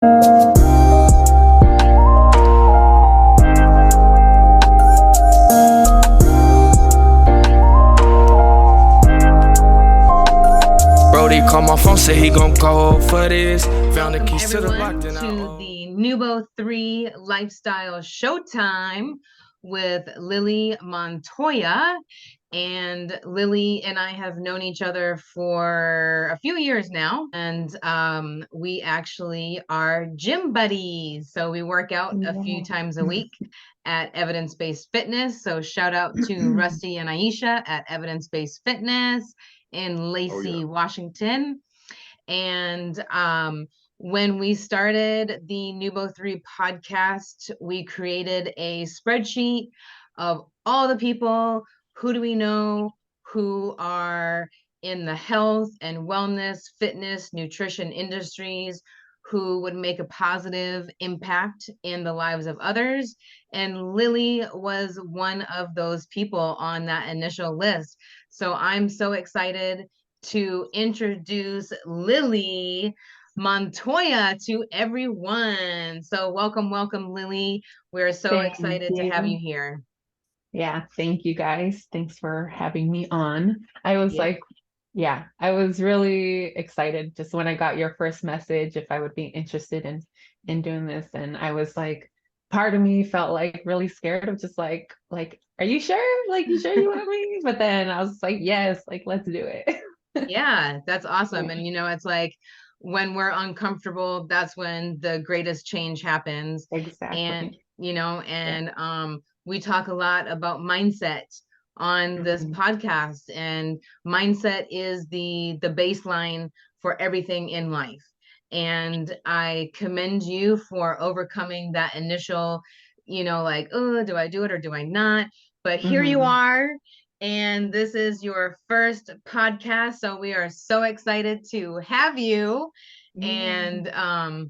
Brody called my phone, said he gon' go for this. Found the keys to the lock, Everyone then I to the Nubo 3 Lifestyle Showtime with Lily Montoya. And Lily and I have known each other for a few years now. And we actually are gym buddies. So we work out a few times a week at Evidence Based Fitness. So shout out to Rusty and Aisha at Evidence Based Fitness in Lacey, Washington. And when we started the Nubo 3 podcast, we created a spreadsheet of all the people, who do we know, who are in the health and wellness, fitness, nutrition industries, who would make a positive impact in the lives of others. And Lily was one of those people on that initial list. So I'm so excited to introduce Lily Montoya to everyone. So welcome, Lily. We're so Thank excited to have you you. here. Yeah, thank you guys. Thanks for having me on. I was Yeah. I was really excited just when I got your first message if I would be interested in doing this. And I was like, part of me felt like really scared of just like, are you sure? Like, you sure you want me? But then I was like, yes, like let's do it. Yeah, that's awesome. And it's like when we're uncomfortable, that's when the greatest change happens. And Exactly. Yeah. we talk a lot about mindset on this Mhm. podcast, and mindset is the baseline for everything in life. And I commend you for overcoming that initial, like, oh, do I do it or do I not? But here you Mhm. are, and this is your first podcast, so we are so excited to have you. Yeah.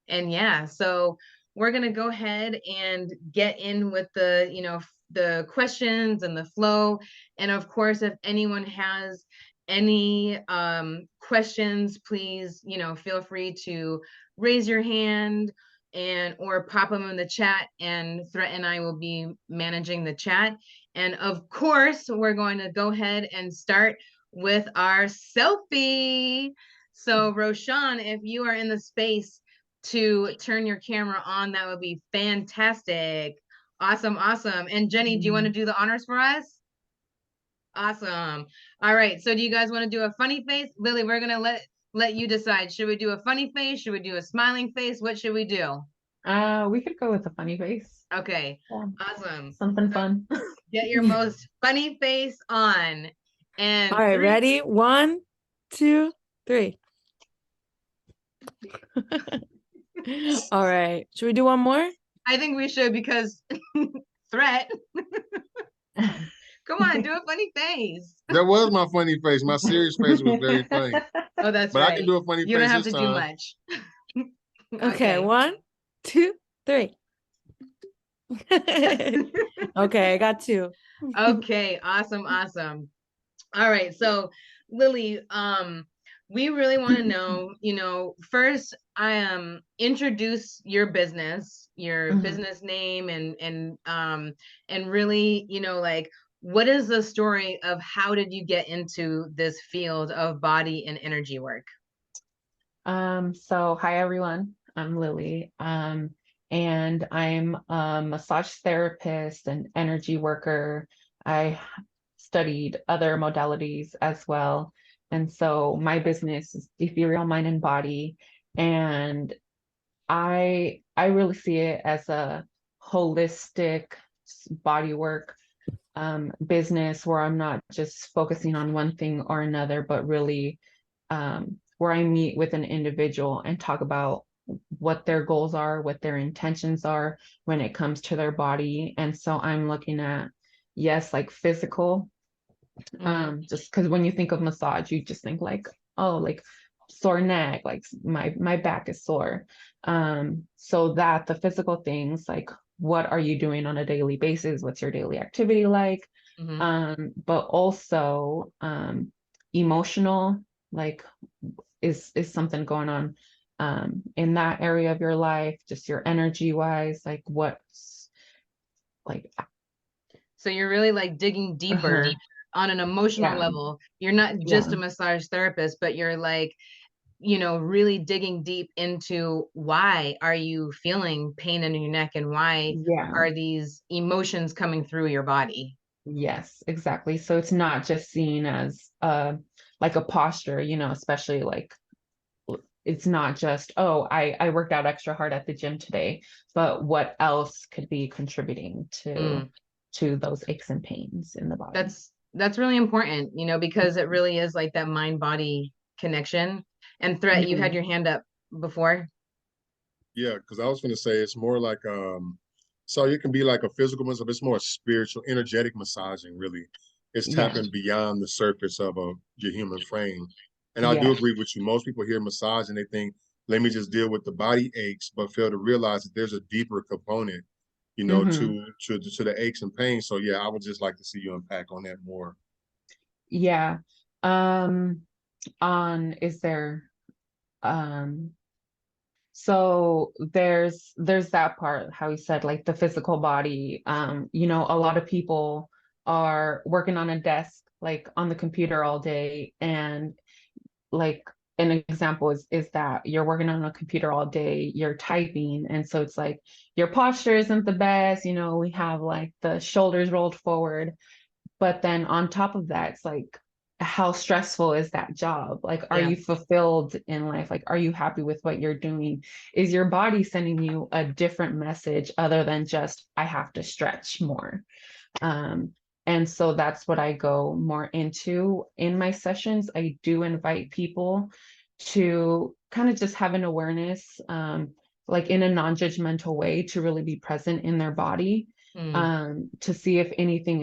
And yeah, so we're going to go ahead and get in with the questions and the flow. And of course, if anyone has any questions, please, feel free to raise your hand and or pop them in the chat, and Threat and I will be managing the chat. And of course, we're going to go ahead and start with our selfie. So Roshan, if you are in the space to turn your camera on, that would be fantastic. Awesome, awesome. And Jenny, do you want to do the honors for us? Awesome. All right. So do you guys want to do a funny face? Lily, we're gonna let you decide. Should we do a funny face? Should we do a smiling face? What should we do? We could go with a funny face. Okay. Yeah. Awesome. Something So fun. get your most funny face on. And All right, three. ready? 1, 2, 3. All right. Should we do one more? I think we should, because Threat. Come on, do a funny face. That was my funny face. My serious face was very funny. Oh, that's But right. I can do a funny You don't face have this to do time. much. Okay, 1, 2, 3. Okay, I got 2. Okay, awesome, awesome. All right, so Lily, we really want to know, first, introduce your business, your Mhm. business name, and really, like, what is the story of how did you get into this field of body and energy work? So hi everyone, I'm Lily. And I'm a massage therapist and energy worker. I studied other modalities as well. And so my business is Ethereal Mind and Body. And I really see it as a holistic body work business where I'm not just focusing on one thing or another, but really where I meet with an individual and talk about what their goals are, what their intentions are when it comes to their body. And so I'm looking at, yes, like physical, just because when you think of massage, you just think like, oh, like sore neck, like my back is sore. So that the physical things, like what are you doing on a daily basis? What's your daily activity like? But also emotional, like is something going on in that area of your life, just your energy wise, like what's like. So you're really like digging deeper on an emotional Yeah. level. You're not just Yeah. a massage therapist, but you're like, really digging deep into why are you feeling pain in your neck and why Yeah. are these emotions coming through your body? Yes, exactly. So it's not just seen as like a posture, especially like it's not just, oh, I worked out extra hard at the gym today, but what else could be contributing Mm. to those aches and pains in the body. That's really important, because it really is like that mind body connection. And Threat, you had your hand up before. Yeah, because I was going to say it's more like so it can be like a physical massage, but it's more spiritual, energetic massaging. Really, it's Yeah. tapping beyond the surface of your human frame. And I do Yeah. agree with you. Most people hear massage and they think, "Let me just deal with the body aches," but fail to realize that there's a deeper component, Mhm. to the aches and pains. So yeah, I would just like to see you unpack on that more. Yeah. On is there um So there's that part, how you said like the physical body. A lot of people are working on a desk, like on the computer all day, and like an example is that you're working on a computer all day, you're typing, and so it's like your posture isn't the best. We have like the shoulders rolled forward, but then on top of that, it's like, how stressful is that job? Like, are Yeah. you fulfilled in life? Like, are you happy with what you're doing? Is your body sending you a different message other than just, I have to stretch more? Um, and so that's what I go more into in my sessions. I do invite people to kind of just have an awareness, like in a non-judgmental way, to really be present in their body, Mm. to see if anything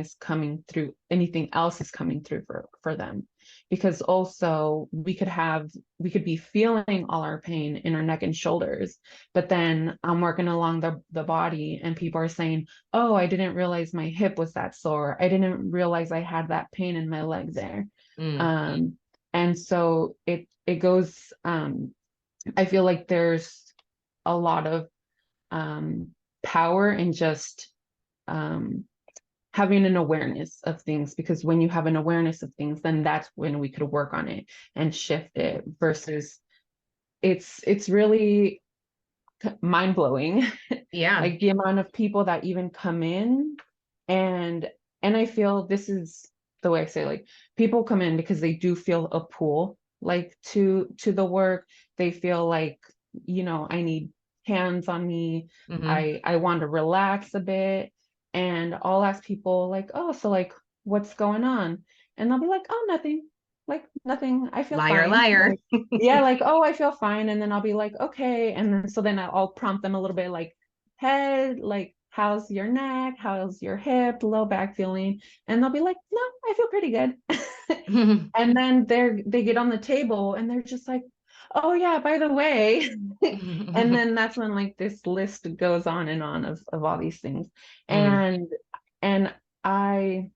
else is coming through for them. Because also we could be feeling all our pain in our neck and shoulders, but then I'm working along the body and people are saying, oh, I didn't realize my hip was that sore. I didn't realize I had that pain in my leg there. Mm. And so it goes, I feel like there's a lot of power in just having an awareness of things, because when you have an awareness of things, then that's when we could work on it and shift it, versus it's really mind-blowing. Yeah. Like the amount of people that even come in, and I feel this is the way I say, like, people come in because they do feel a pull, like to the work. They feel like, I need hands on me. Mm-hmm. I want to relax a bit. And I'll ask people like, oh, so like what's going on? And they'll be like, oh, nothing. Like nothing. I feel Liar, fine. liar. Like, yeah, like, oh, I feel fine. And then I'll be like, okay. And then so then I'll prompt them a little bit, like, head, like, how's your neck? How's your hip, low back feeling? And they'll be like, no, I feel pretty good. And then they get on the table and they're just like, oh yeah, by the way. And then that's when like this list goes on and on of all these things. Mm. And I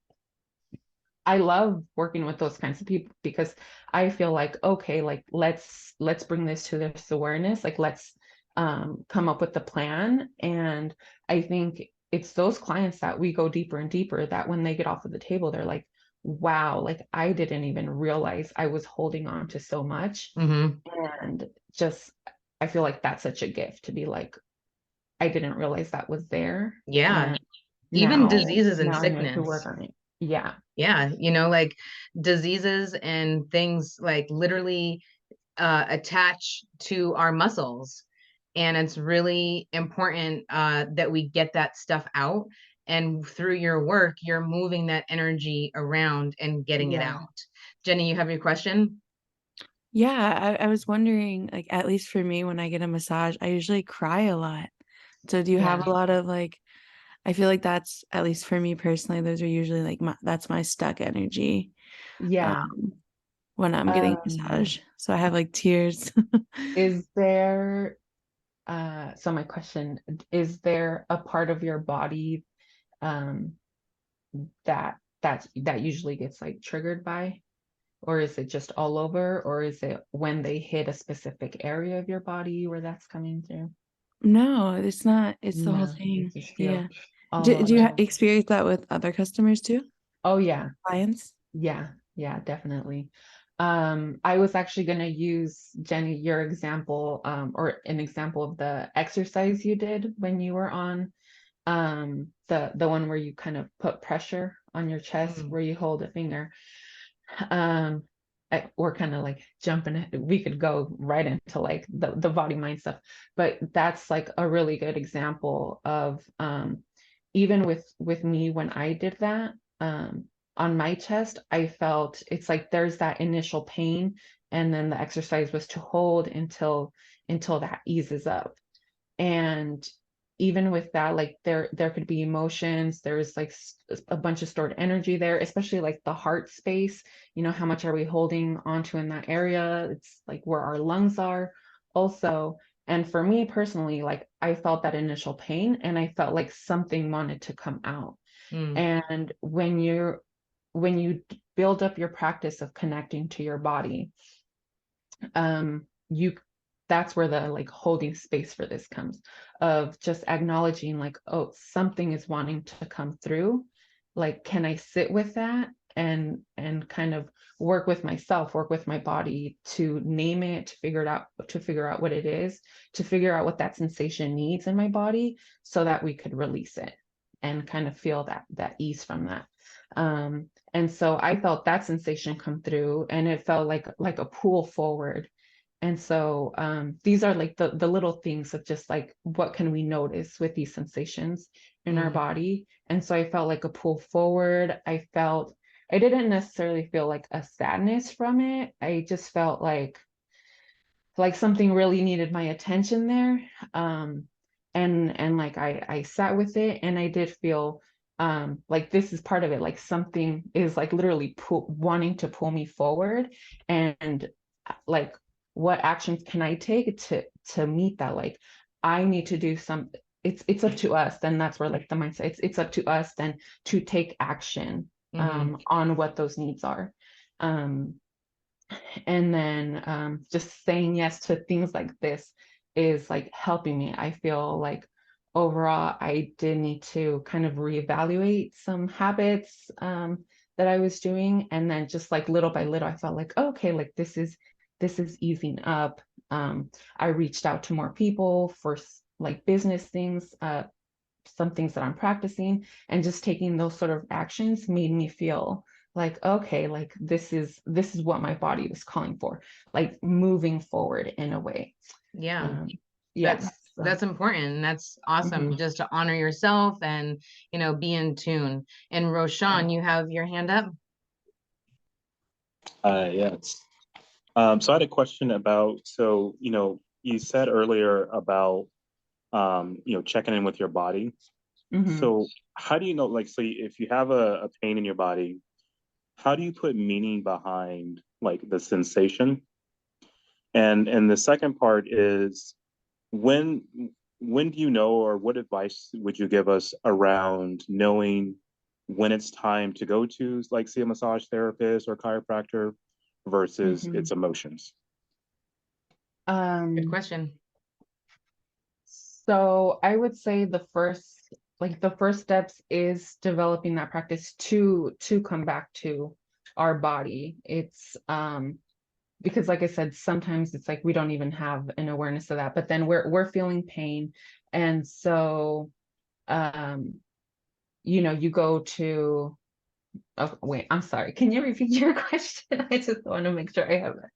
love working with those kinds of people, because I feel like, okay, like let's bring this to this awareness, like let's come up with the plan. And I think it's those clients that we go deeper and deeper, that when they get off of the table, they're like, wow, like I didn't even realize I was holding on to so much. Mm-hmm. And just, I feel like that's such a gift to be like, I didn't realize that was there. Yeah. And Even now diseases and I know to work sickness. on it. Yeah. Yeah. Like diseases and things like literally attach to our muscles. And it's really important that we get that stuff out. And through your work, you're moving that energy around and getting it Yeah. out. Jenny, you have your question? Yeah, I was wondering, like, at least for me, when I get a massage, I usually cry a lot. So do you have Yeah. a lot of like, I feel like that's, at least for me personally, those are usually like that's my stuck energy Yeah. when I'm getting a massage. So I have like tears. Is there, so my question, is there a part of your body um that usually gets like triggered by? or is it just all over, or is it when they hit a specific area of your body where that's coming through? No, it's not. It's the whole No, you thing. just feel Yeah. all Do you over. experience that with other customers too? Oh yeah, Clients? yeah, definitely. I was actually going to use, Jenny, your example, or an example of the exercise you did when you were on the one where you kind of put pressure on your chest, where you hold a finger. um we're kind of like jumping, we could go right into like the body mind stuff, but that's like a really good example of even with me when I did that on my chest. I felt it's like there's that initial pain, and then the exercise was to hold until that eases up. And even with that, like there could be emotions, there's like a bunch of stored energy there, especially like the heart space. You know, how much are we holding onto in that area? It's like where our lungs are also. And for me personally, like I felt that initial pain, and I felt like something wanted to come out. And when you build up your practice of connecting to your body, you that's where the like holding space for this comes, of just acknowledging like, oh, something is wanting to come through. Like, can I sit with that and kind of work with myself, work with my body to name it, to figure out what it is, to figure out what that sensation needs in my body, so that we could release it and kind of feel that ease from that. And so I felt that sensation come through, and it felt like a pull forward. And so these are like the little things of just like, what can we notice with these sensations in our body? And so I felt like a pull forward. I didn't necessarily feel like a sadness from it. I just felt like something really needed my attention there. And like I sat with it, and I did feel like this is part of it, like something is like literally wanting to pull me forward. And like, what actions can I take to meet that? Like, I need to do some, it's up to us. Then that's where like the mindset, it's up to us then to take action on what those needs are. And then just saying yes to things like this is like helping me. I feel like overall I did need to kind of reevaluate some habits that I was doing, and then just like little by little I felt like, oh, okay, like this is easing up. I reached out to more people for like business things, some things that I'm practicing, and just taking those sort of actions made me feel like, okay, like this is what my body was calling for, like moving forward in a way. Yeah. Yeah. That's important. And that's awesome, just to honor yourself and, be in tune. And Roshan, you have your hand up. Yes. So I had a question about, so, you said earlier about, checking in with your body. So how do you know, like, so if you have a pain in your body, how do you put meaning behind like the sensation? And the second part is, when when do you know, or what advice would you give us around knowing when it's time to go to like see a massage therapist or chiropractor versus its emotions? Good question. So I would say the first steps is developing that practice to come back to our body. It's because like I said, sometimes it's like we don't even have an awareness of that, but then we're feeling pain. And so you go to, oh wait, I'm sorry. Can you repeat your question? I just want to make sure I have it.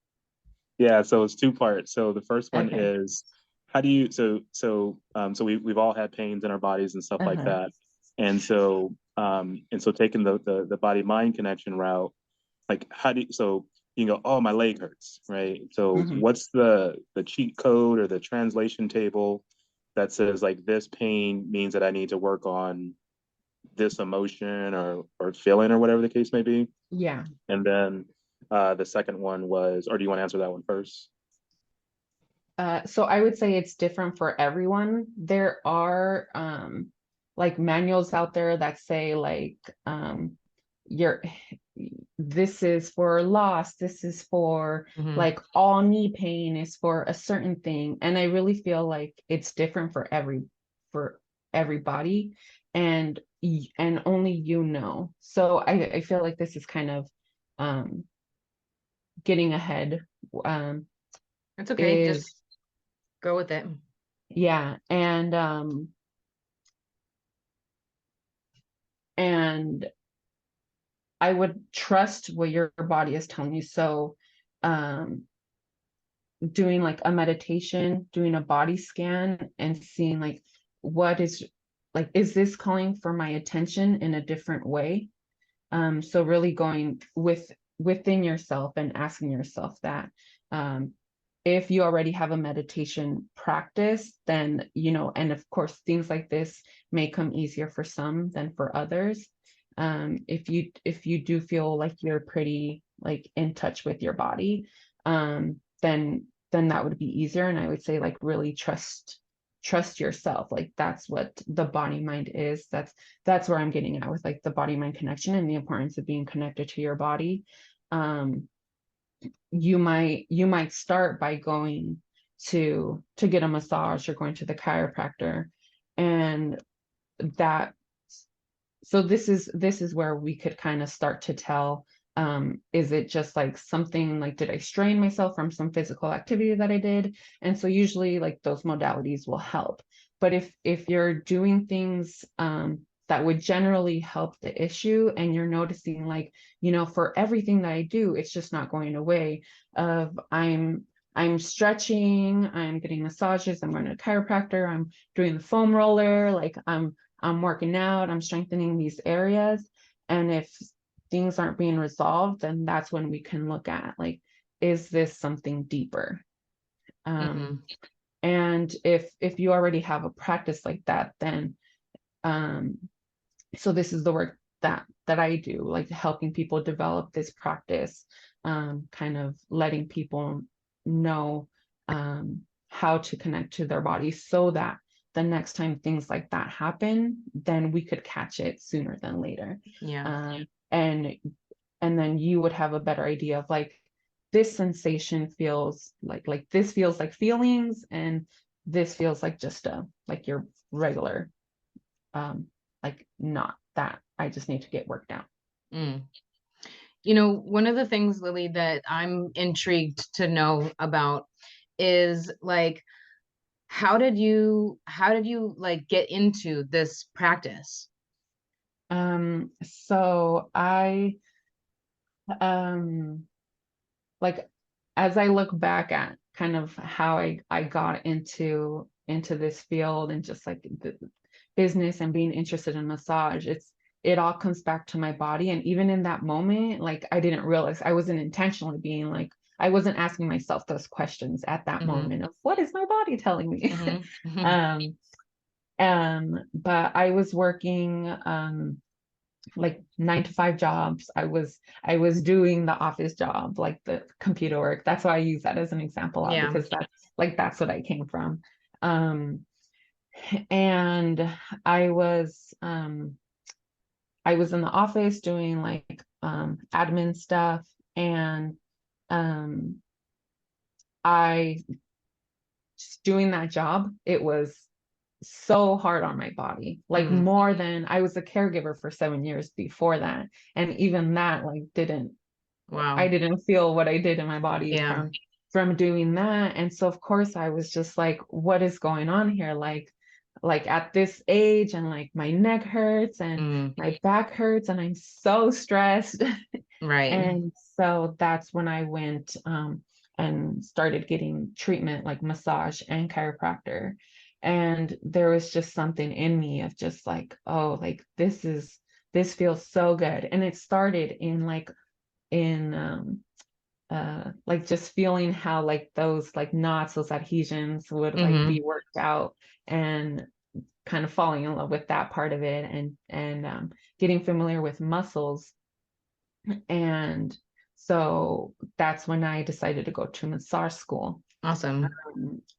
Yeah, so it's two parts. So the first one Okay. is, how do you, so we've all had pains in our bodies and stuff like that. And so taking the body mind connection route, like how do you, so you can go, oh, my leg hurts, right? So what's the cheat code or the translation table that says like this pain means that I need to work on this emotion or feeling or whatever the case may be? Yeah. And then the second one was, or do you want to answer that one first? So I would say it's different for everyone. There are like manuals out there that say like your this is for loss, this is for Mhm. like all knee pain is for a certain thing. And I really feel like it's different for everybody, and only you know. So I feel like this is kind of getting ahead. It's okay. Just Is go with it. Yeah, and I would trust what your body is telling you. So doing like a meditation, doing a body scan, and seeing like what is like, is this calling for my attention in a different way? So really going within yourself and asking yourself that. If you already have a meditation practice, then, and of course, things like this may come easier for some than for others. If you do feel like you're pretty like in touch with your body, then that would be easier. And I would say like really trust yourself. Like that's what the body mind is. That's where I'm getting at with like the body mind connection and the importance of being connected to your body. You might start by going to get a massage or going to the chiropractor, and that so this is where we could kind of start to tell, is it just like something like, did I strain myself from some physical activity that I did? And so usually like those modalities will help. But if you're doing things that would generally help the issue, and you're noticing like, for everything that I do, it's just not going away, of I'm stretching, I'm getting massages, I'm going to a chiropractor, I'm doing the foam roller, like I'm working out, I'm strengthening these areas. And if things aren't being resolved, then that's when we can look at like, is this something deeper? Mhm. And if you already have a practice like that, then so this is the work that I do, like helping people develop this practice, kind of letting people know how to connect to their bodies, so that the next time things like that happen, then we could catch it sooner than later. Yeah. And then you would have a better idea of like, this sensation feels like this feels like feelings, and this feels like just like your regular, like not that I just need to get worked out. Mm. One of the things, Lily, that I'm intrigued to know about is like, how did you like get into this practice? So I like, as I look back at kind of how I got into this field, and just like the business and being interested in massage, it all comes back to my body. And even in that moment, like I didn't realize, I wasn't intentionally being like, I wasn't asking myself those questions at that Mhm. moment of what is my body telling me. Mhm. Mhm. But I was working like 9 to 5 jobs. I was doing the office job, like the computer work. That's why I use that as an example, Yeah. because that's what I came from. And I was in the office doing like admin stuff, and I just doing that job, it was so hard on my body, like Mm. more than I was a caregiver for 7 years before that. And even that like Wow. I didn't feel what I did in my body Yeah. from doing that. And so of course I was just like, what is going on here? Like at this age, and like my neck hurts and Mm. my back hurts, and I'm so stressed. Right. And so that's when I went and started getting treatment, like massage and chiropractor. And there was just something in me of just like, oh, like this feels so good. And it started in like like just feeling how like those like knots, those adhesions would like be Mhm. worked out, and kind of falling in love with that part of it, and getting familiar with muscles. And so that's when I decided to go to massage school. Awesome.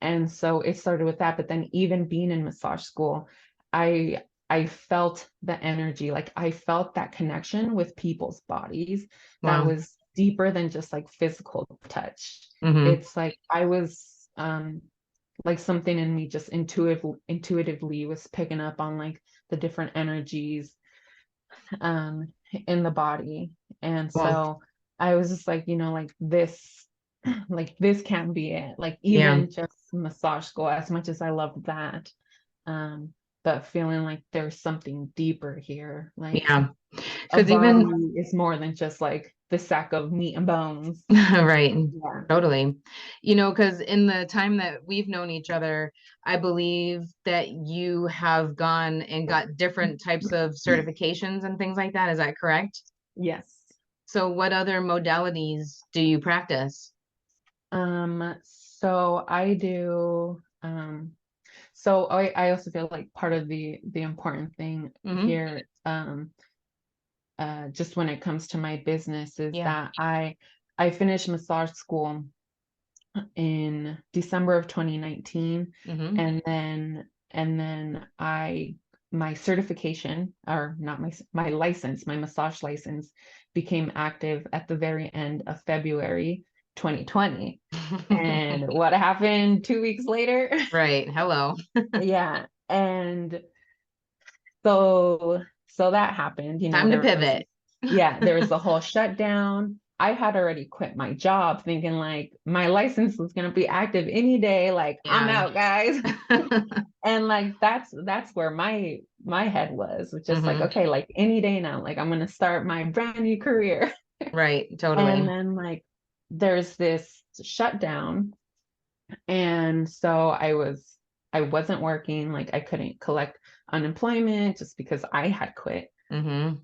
And so it started with that. But then even being in massage school, I I felt the energy, like I felt that connection with people's bodies that Wow. was deeper than just like physical touch. Mm-hmm. It's like I was like something in me just intuitively was picking up on like the different energies um in the body. And Wow. so I was just like, like this can't be it. Like Yeah. even just massage school, as much as I love that, um, but feeling like there's something deeper here. Like Yeah. a Because body even is more than just like the sack of meat and bones. right. Yeah. Totally. Because in the time that we've known each other, I believe that you have gone and got different types of certifications and things like that. Is that correct? Yes. So what other modalities do you practice? So I do so I also feel like part of the important thing Mm-hmm. here, just when it comes to my business, is Yeah. that I finished massage school in December of 2019, Mm-hmm. and then my certification, or not my license, my massage license, became active at the very end of February 2020. And what happened 2 weeks later? Right. Hello. Yeah. And so that happened, Time to there was, pivot. yeah, there was the whole shutdown. I had already quit my job thinking like my license was going to be active any day, like I'm Yeah. out, guys. And like that's where my head was just like, Mm-hmm. okay, like any day now, like I'm going to start my brand new career. Right. And Totally. then like there's this shutdown, and so I wasn't working, like I couldn't collect unemployment just because I had quit. Mm-hmm.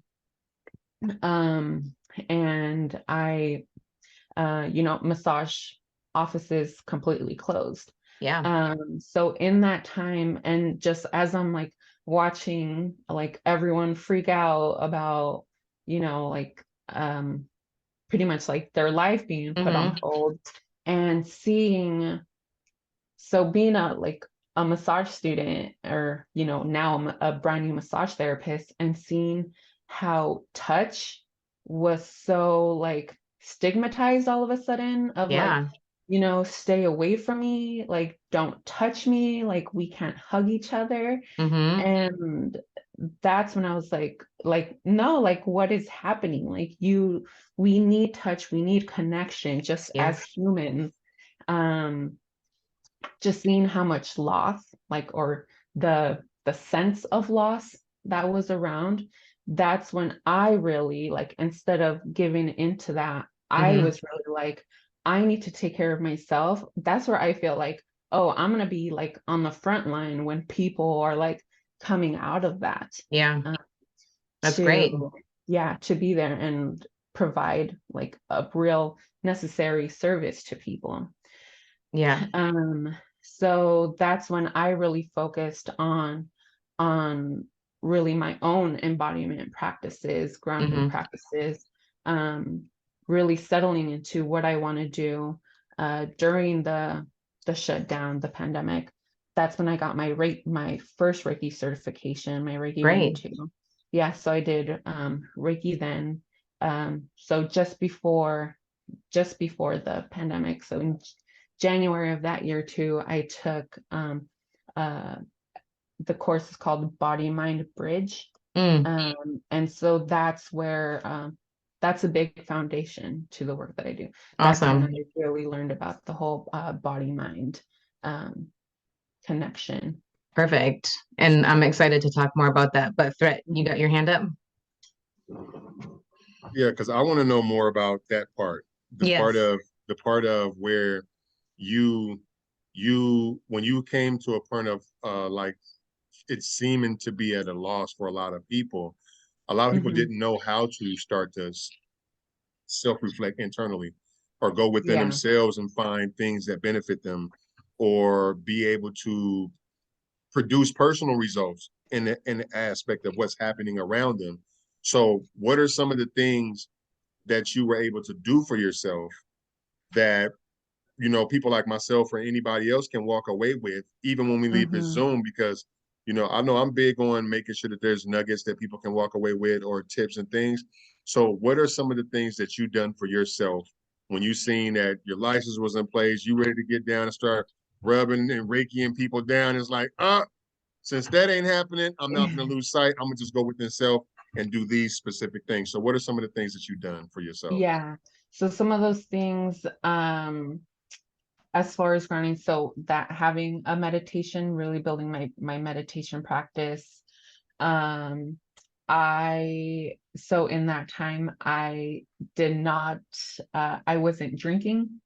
Um, and massage offices completely closed. Yeah. So in that time, and just as I'm like watching like everyone freak out about, like pretty much like their life being put on Mm-hmm. hold, and being a massage student, or now I'm a brand new massage therapist, and seeing how touch was so like stigmatized all of a sudden, of like, Yeah. stay away from me, like don't touch me, like we can't hug each other. Mm-hmm. And that's when I was like no, like what is happening? Like we need touch, we need connection just Yeah. as humans. um just seeing how much loss, like, or the sense of loss that was around, that's when I really, like, instead of giving into that, I Mm-hmm. was really like, I need to take care of myself. That's where I feel like, oh, I'm gonna be like on the front line when people are like coming out of that, Yeah. uh, That's great. to be there and provide like a real necessary service to people. Yeah. So that's when I really focused on really my own embodiment practices, grounding Mm-hmm. practices, um, really settling into what I want to do during the shutdown, the pandemic. That's when I got my first Reiki certification, my Reiki 1 and Great. 2. Yeah, so I did Reiki then. So just before the pandemic. So in January of that year too, I took uh, the course is called Body Mind Bridge. Mm. And so that's a big foundation to the work that I do. That's when I Awesome. really learned about the whole body mind connection. Perfect. And I'm excited to talk more about that. But Threat, you got your hand up? Yeah, because I want to know more about that part. The part Yes. of the part of where you when you came to a point of like it seeming to be at a loss for a lot of people. A lot of people Mhm. didn't know how to start to self-reflect internally or go within Yeah. themselves and find things that benefit them or be able to produce personal results in the aspect of what's happening around them. So what are some of the things that you were able to do for yourself that people like myself or anybody else can walk away with, even when we leave this Mhm. Zoom? Because You know, I know I'm big on making sure that there's nuggets that people can walk away with or tips and things. So what are some of the things that you done for yourself when you seen that your license was in place, you ready to get down and start rubbing and Reikiing people down? It's like, since that ain't happening, I'm not gonna lose sight. I'm gonna just go within self and do these specific things. So what are some of the things that you've done for yourself? Yeah. So some of those things, as far as grounding, so that having a meditation, really building my meditation practice. So in that time, I did not, I wasn't drinking.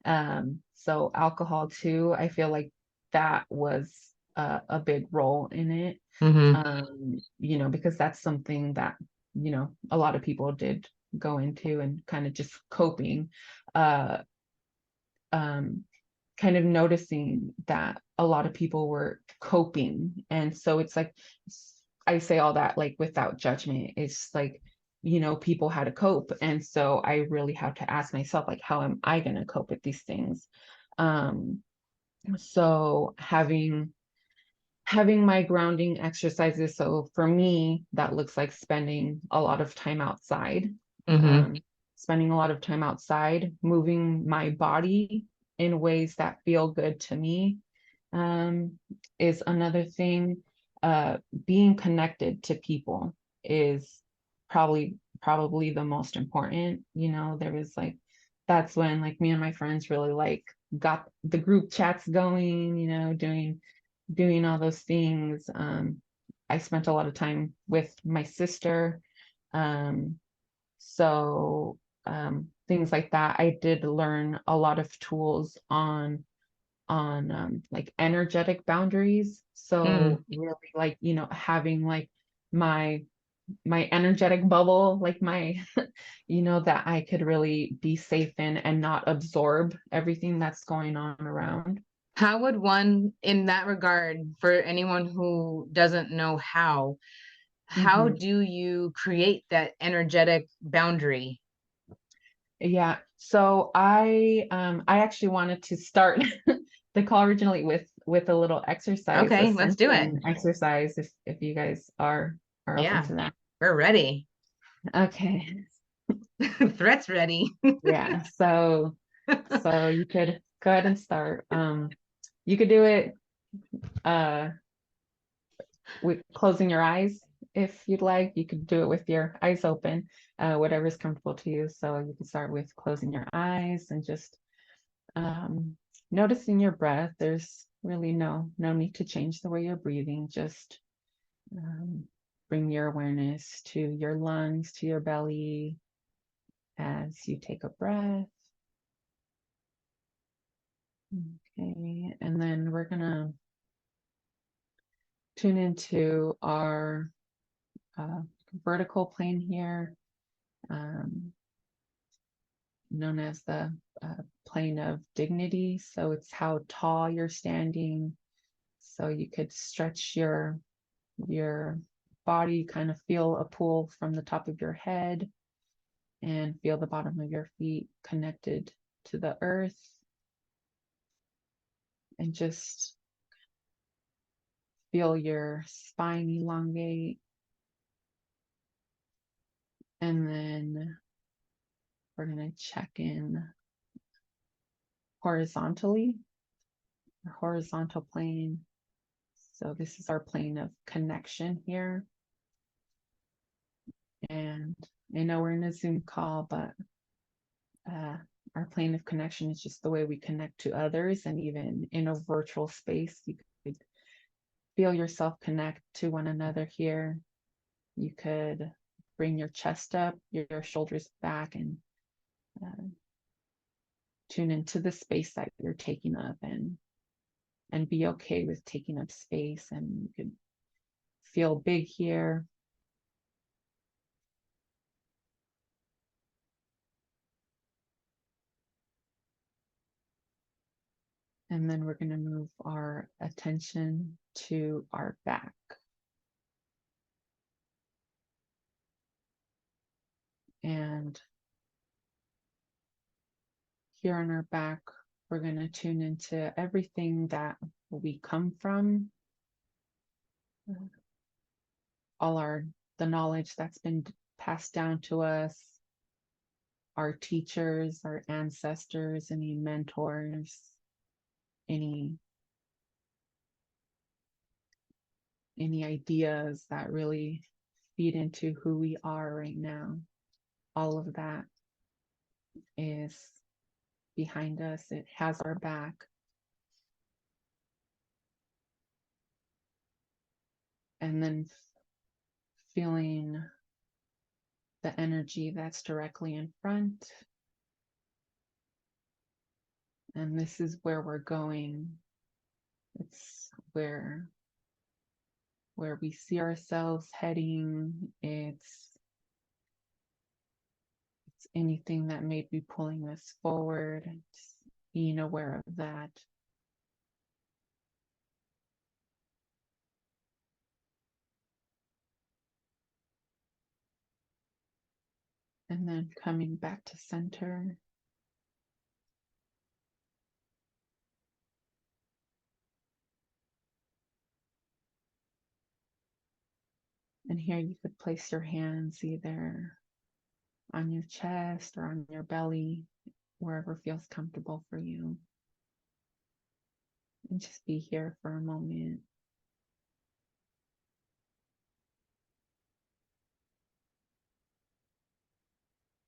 So alcohol too, I feel like that was a big role in it. You know, because that's something that, you know, a lot of people did go into and kind of just coping. Uh, kind of noticing that a lot of people were coping. And so it's like, I say all that like without judgment. It's like, you know, people had to cope. And so I really have to ask myself, like, how am I going to cope with these things? So having my grounding exercises. So for me, that looks like spending a lot of time outside. Spending a lot of time outside, moving my body in ways that feel good to me, is another thing. Being connected to people is probably the most important. You know, there was like, that's when like me and my friends really like got the group chats going, you know, doing all those things. I spent a lot of time with my sister. Um, so things like that. I did learn a lot of tools on like energetic boundaries. So really like, you know, having like my energetic bubble, like my, you know, that I could really be safe in and not absorb everything that's going on around. How would one, in that regard, for anyone who doesn't know how do you create that energetic boundary? Yeah. So I actually wanted to start the call originally with a little exercise. Okay, let's do it. Exercise if you guys are Yeah. open to that. We're ready. Okay. Threats ready. Yeah. So you could go ahead and start. You could do it with closing your eyes if you'd like. You could do it with your eyes open, whatever's comfortable to you. So you can start with closing your eyes and just noticing your breath. There's really no need to change the way you're breathing. Just bring your awareness to your lungs, to your belly as you take a breath. Okay, and then we're gonna tune into our vertical plane here, known as the plane of dignity. So it's how tall you're standing. So you could stretch your body, kind of feel a pull from the top of your head and feel the bottom of your feet connected to the earth. And just feel your spine elongate. And then we're going to check in horizontally, our horizontal plane. So this is our plane of connection here. And I know we're in a Zoom call, but our plane of connection is just the way we connect to others. And even in a virtual space, you could feel yourself connect to one another here. You could bring your chest up, your shoulders back, and tune into the space that you're taking up, and be okay with taking up space. And you could feel big here. And then we're going to move our attention to our back. And here on our back, we're going to tune into everything that we come from, the knowledge that's been passed down to us, our teachers, our ancestors, any mentors, any ideas that really feed into who we are right now. All of that is behind us. It has our back. And then feeling the energy that's directly in front. And this is where we're going. It's where we see ourselves heading. It's anything that may be pulling us forward. Just being aware of that. And then coming back to center. And here you could place your hands either on your chest or on your belly, wherever feels comfortable for you. And just be here for a moment.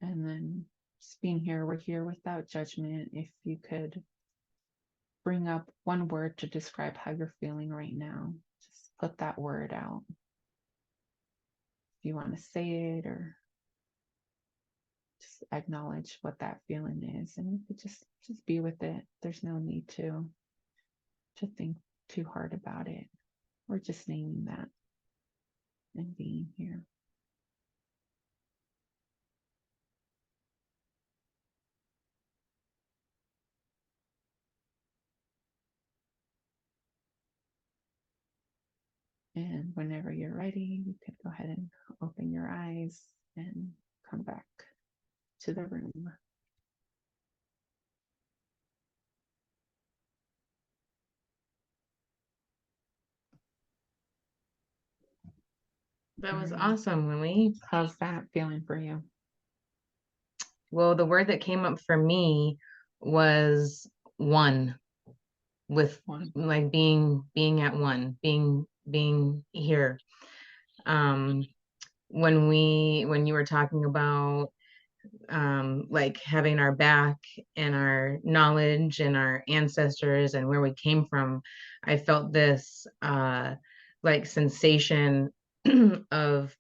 And then just being here, we're here without judgment. If you could bring up one word to describe how you're feeling right now, just put that word out. If you want to say it or just acknowledge what that feeling is, and you could just be with it. There's no need to think too hard about it. We're just naming that and being here. And whenever you're ready, you could go ahead and open your eyes and come back to the room. That was awesome, Lily. How's that feeling for you? Well, the word that came up for me was one, with like being at one, being here. When you were talking about like having our back and our knowledge and our ancestors and where we came from, I felt this like sensation of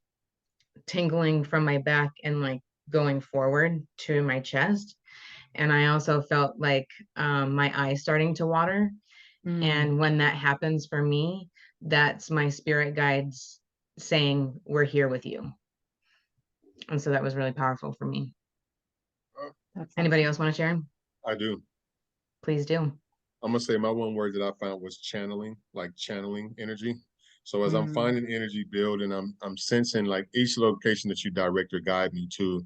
tingling from my back and like going forward to my chest. And I also felt like my eyes starting to water. And when that happens for me, that's my spirit guides saying, we're here with you. And so that was really powerful for me. Anybody else want to share? I do. Please do. I'm gonna say my one word that I found was channeling, like channeling energy. So as I'm finding energy build and I'm sensing like each location that you direct or guide me to,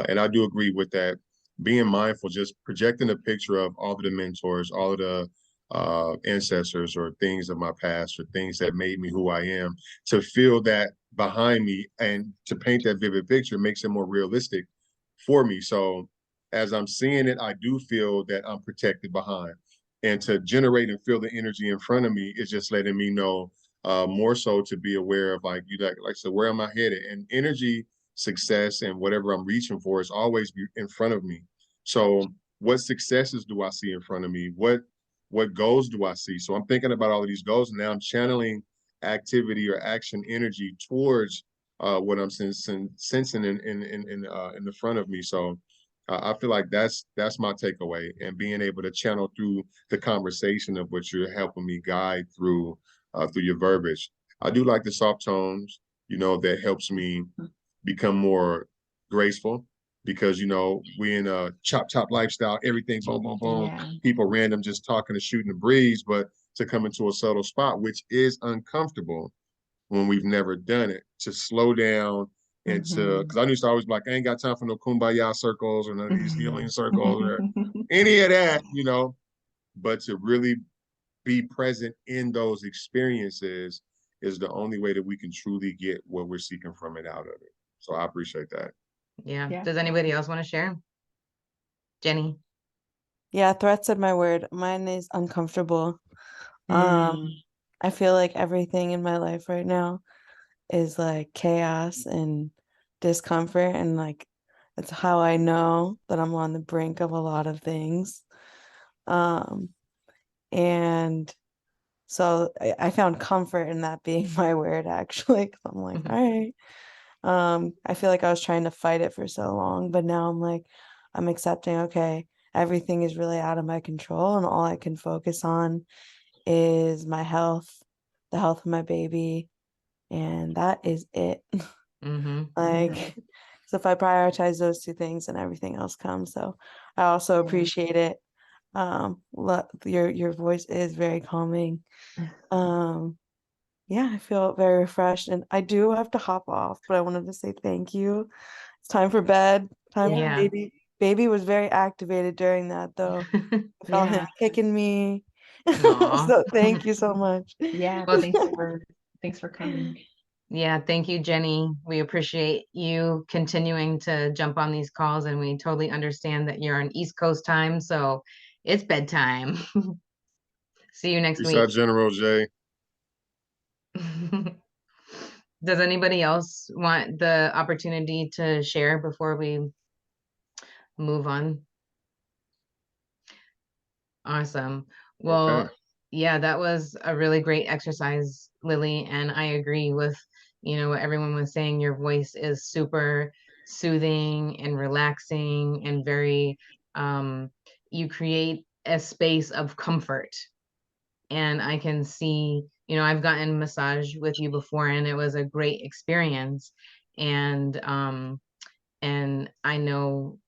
and I do agree with that. Being mindful, just projecting a picture of all of the mentors, all of the ancestors or things of my past or things that made me who I am, to feel that behind me and to paint that vivid picture makes it more realistic for me. So as I'm seeing it, I do feel that I'm protected behind. And to generate and feel the energy in front of me is just letting me know more so to be aware of like I said, where am I headed? And energy, success, and whatever I'm reaching for is always be in front of me. So what successes do I see in front of me? What goals do I see? So I'm thinking about all of these goals, and now I'm channeling activity or action energy towards what I'm sensing in the front of me. So I feel like that's my takeaway, and being able to channel through the conversation of what you're helping me guide through your verbiage. I do like the soft tones, that helps me become more graceful because, we in a chop lifestyle, everything's boom, boom, boom, people random just talking and shooting the breeze, but to come into a subtle spot, which is uncomfortable when we've never done it, to slow down and because I used to always be like, I ain't got time for no kumbaya circles or none of these healing circles or any of that, but to really be present in those experiences is the only way that we can truly get what we're seeking from it out of it. So I appreciate that. Yeah. Yeah. Does anybody else want to share? Jenny? Yeah, Threat said my word. Mine is uncomfortable. Mm. I feel like everything in my life right now is like chaos and discomfort, and like that's how I know that I'm on the brink of a lot of things. Um, and so I found comfort in that being my word actually, 'cause I'm like, Mhm. all right. I feel like I was trying to fight it for so long, but now I'm like, I'm accepting, okay, everything is really out of my control, and all I can focus on is my health, the health of my baby, and that is it. Mm-hmm. Like, so if I prioritize those two things, then everything else comes. So I also Yeah. appreciate it. Your voice is very calming. Yeah, I feel very refreshed, and I do have to hop off, but I wanted to say thank you. It's time for bed. Time for Yeah. baby. Baby was very activated during that, though. I felt him Yeah. kicking me. Aw. So thank you so much. Yeah. Well, Thanks for coming. yeah, thank you, Jenny. We appreciate you continuing to jump on these calls, and we totally understand that you're on East Coast time, so it's bedtime. See you next Peace week. out, General Jay. Does anybody else want the opportunity to share before we move on? Awesome. Okay. Well, yeah, that was a really great exercise, Lily, and I agree with, what everyone was saying. Your voice is super soothing and relaxing and very, you create a space of comfort. And I can see, I've gotten massage with you before, and it was a great experience. And I know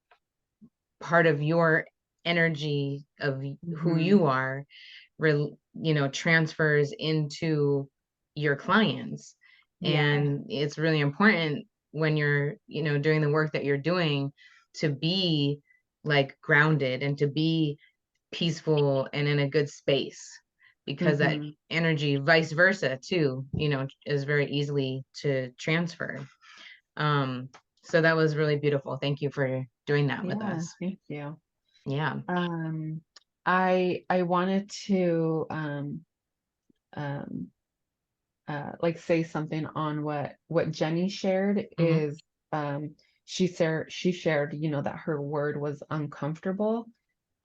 part of your energy of who you are transfers into your clients. Yeah. And it's really important when you're doing the work that you're doing to be like grounded and to be peaceful and in a good space, because that energy, vice versa too, is very easily to transfer. So that was really beautiful. Thank you for doing that with Yeah. us. Thank you. Yeah. I wanted to um like say something on what Jenny shared is she shared, that her word was uncomfortable,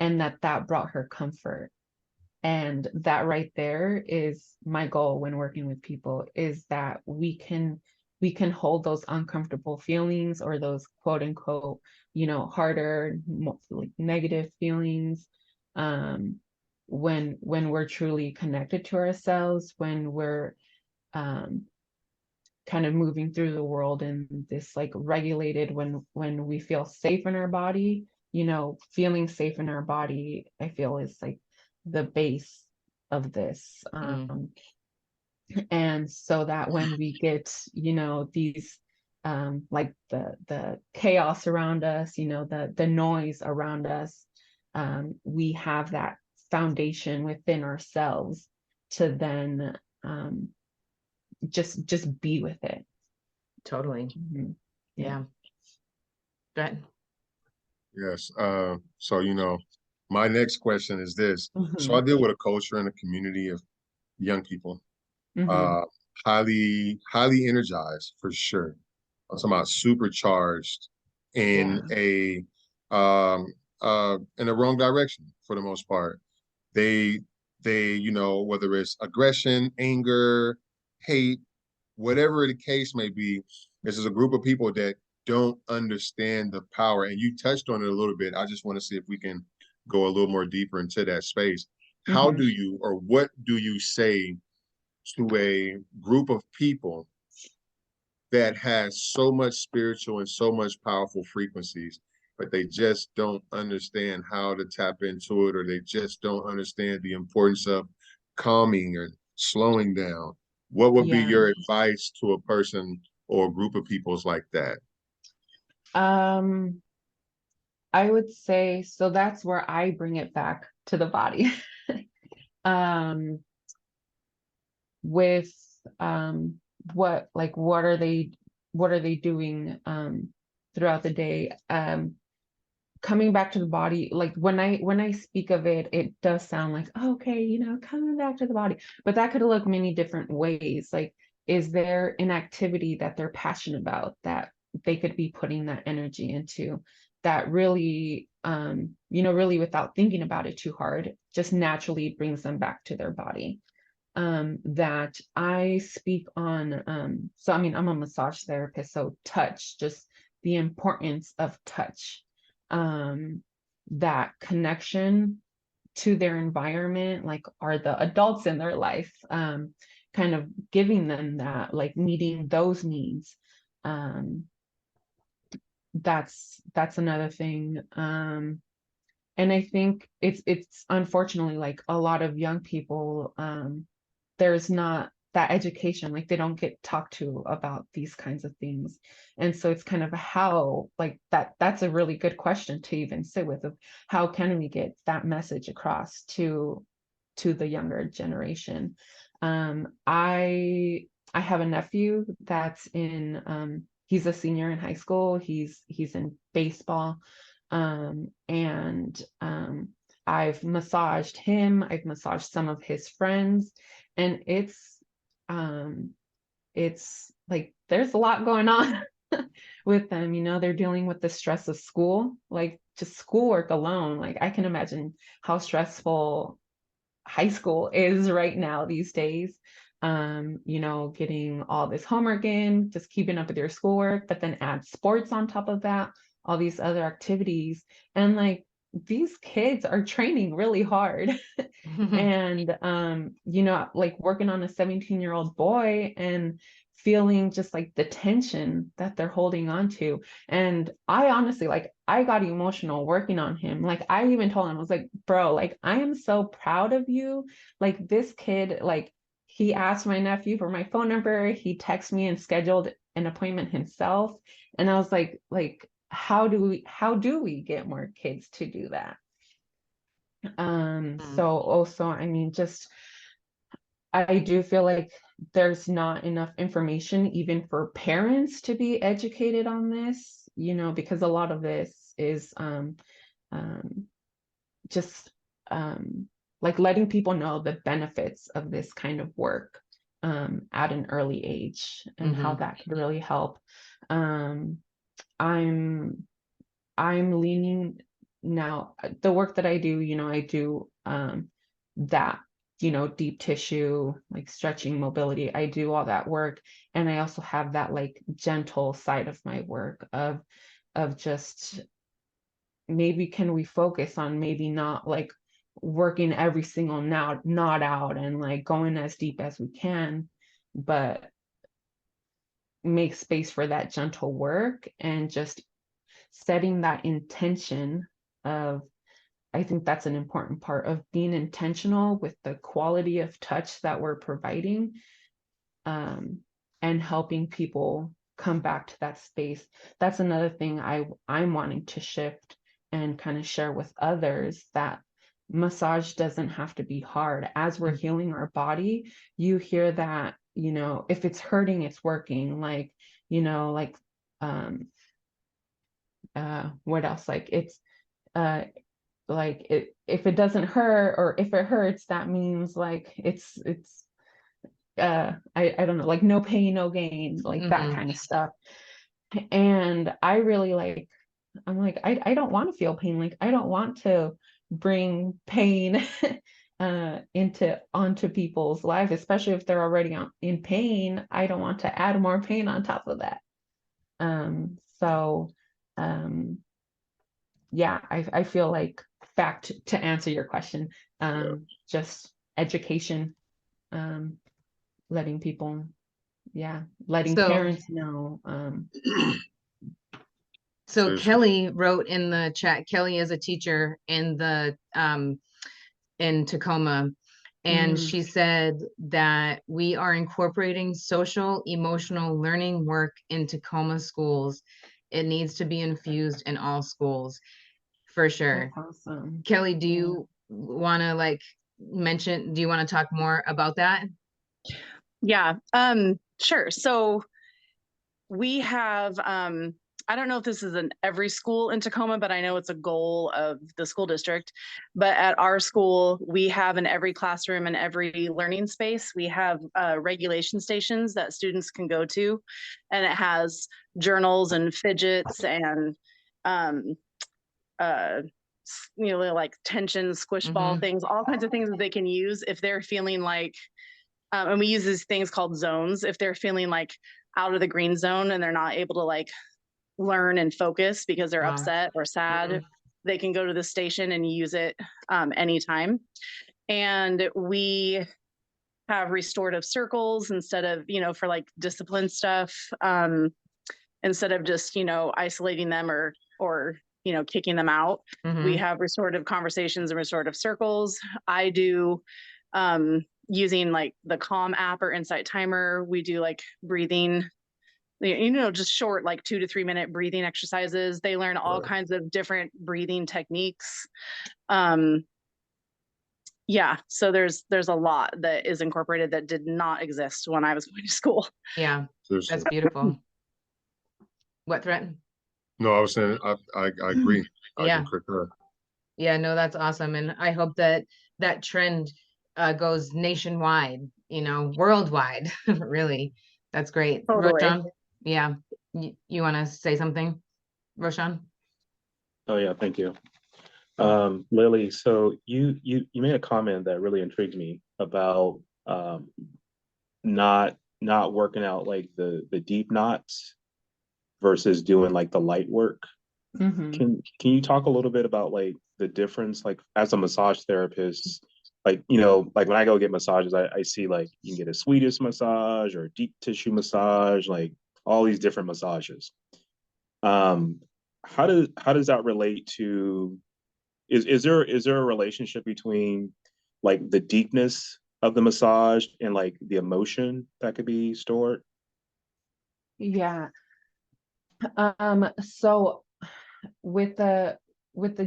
and that brought her comfort. And that right there is my goal when working with people, is that we can hold those uncomfortable feelings, or those quote unquote, harder, like negative feelings, when we're truly connected to ourselves, when we're kind of moving through the world in this like regulated, when we feel safe in our body. Feeling safe in our body, I feel, is like the base of this. And so that when we get, these like the chaos around us, the noise around us, we have that foundation within ourselves to then just be with it. Totally. Yeah. Go ahead. Yes. So, my next question is this. So I deal with a culture and a community of young people, uh, highly, highly energized for sure. I'm talking about supercharged in in the wrong direction for the most part. They whether it's aggression, anger, hate, whatever the case may be, this is a group of people that don't understand the power. And you touched on it a little bit. I just want to see if we can go a little more deeper into that space. How do you, or what do you say to a group of people that has so much spiritual and so much powerful frequencies, but they just don't understand how to tap into it, or they just don't understand the importance of calming or slowing down? What would be your advice to a person or a group of peoples like that? I would say, so that's where I bring it back to the body. With what are they doing throughout the day. Coming back to the body, like when I speak of it, it does sound like, oh, okay, you know, coming back to the body, but that could look many different ways. Like, is there an activity that they're passionate about that they could be putting that energy into, that really, you know, really without thinking about it too hard, just naturally brings them back to their body. That I speak on, so I mean, I'm a massage therapist, so touch, just the importance of touch, that connection to their environment, like are the adults in their life, kind of giving them that, like meeting those needs. That's another thing. And I think it's unfortunately like a lot of young people, there's not that education, like they don't get talked to about these kinds of things. And so it's kind of how, like that's a really good question to even sit with, of how can we get that message across to the younger generation. I have a nephew that's in, he's a senior in high school, he's in baseball, and I've massaged him, I've massaged some of his friends, and it's like there's a lot going on with them, you know, they're dealing with the stress of school, like just schoolwork alone. Like I can imagine how stressful high school is right now these days. You know, getting all this homework in, just keeping up with your schoolwork, but then add sports on top of that, all these other activities. And like these kids are training really hard. And you know, like working on a 17-year-old boy and feeling just like the tension that they're holding on to. And I honestly, like I got emotional working on him. Like I even told him, I was like, bro, like I am so proud of you. Like this kid, like he asked my nephew for my phone number, he texted me and scheduled an appointment himself. And I was like how do we get more kids to do that? So also, I mean, just I do feel like there's not enough information even for parents to be educated on this, you know, because a lot of this is just like letting people know the benefits of this kind of work at an early age, and how that could really help. I'm leaning now, the work that I do, you know, I do that, you know, deep tissue, like stretching, mobility, I do all that work. And I also have that like gentle side of my work of just maybe can we focus on maybe not like working every single knot out and like going as deep as we can, but make space for that gentle work and just setting that intention of, I think that's an important part of being intentional with the quality of touch that we're providing, and helping people come back to that space. That's another thing I'm wanting to shift and kind of share with others, that massage doesn't have to be hard. As we're healing our body, you hear that, you know, if it's hurting, it's working. Like, you know, like what else? Like it's like if it doesn't hurt, or if it hurts, that means like it's I don't know, like no pain, no gain, like that kind of stuff. And I really like, I'm like, I don't want to feel pain. Like I don't want to bring pain onto people's lives, especially if they're already in pain. I don't want to add more pain on top of that. So yeah, I feel like, back to answer your question, just education, letting people, letting parents know. So Kelly wrote in the chat, Kelly is a teacher in the in Tacoma, and she said that we are incorporating social emotional learning work in Tacoma schools. It needs to be infused in all schools, for sure. That's awesome. Kelly, do you want to like do you want to talk more about that? Yeah, sure. So we have, I don't know if this is in every school in Tacoma, but I know it's a goal of the school district. But at our school, we have in every classroom and every learning space, we have regulation stations that students can go to. And it has journals and fidgets and, um, uh, like tension, squish ball things, all kinds of things that they can use if they're feeling like, and we use these things called zones, if they're feeling like out of the green zone and they're not able to like learn and focus because they're Wow. upset or sad, they can go to the station and use it anytime. And we have restorative circles instead of, for like discipline stuff, instead of just, isolating them or kicking them out. We have restorative conversations and restorative circles. I do using like the Calm app or Insight Timer. We do like breathing, just short, like 2 to 3 minute breathing exercises. They learn all kinds of different breathing techniques. Yeah, so there's a lot that is incorporated that did not exist when I was going to school. Yeah, that's beautiful. What, Threat? No, I was saying I agree. I Yeah. concur. Yeah, no, that's awesome. And I hope that that trend goes nationwide, worldwide, really. That's great. Totally. Roshan, yeah. You want to say something, Roshan? Oh yeah, thank you. Lily, so you made a comment that really intrigued me about not working out like the deep knots versus doing like the light work. Can you talk a little bit about like the difference, like as a massage therapist, like like when I go get massages, I see like you can get a Swedish massage or a deep tissue massage, like all these different massages. How does that relate to, is there a relationship between like the deepness of the massage and like the emotion that could be stored? Yeah. So with the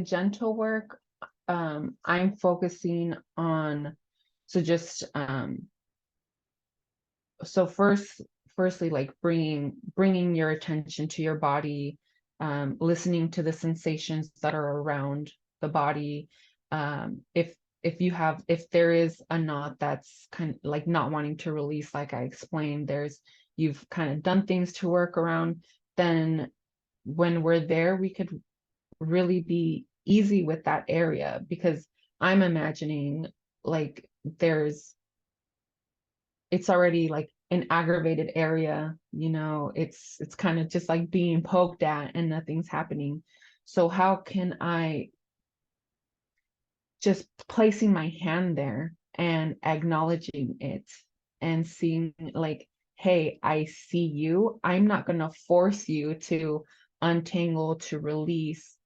gentle work, I'm focusing on, so just so firstly, like bringing your attention to your body, listening to the sensations that are around the body. If there is a knot that's kind of like not wanting to release, like I explained, you've kind of done things to work around, then when we're there, we could really be easy with that area, because I'm imagining like it's already like an aggravated area, it's kind of just like being poked at and nothing's happening. So how can I just placing my hand there and acknowledging it and seeing like, hey, I see you. I'm not going to force you to untangle, to release.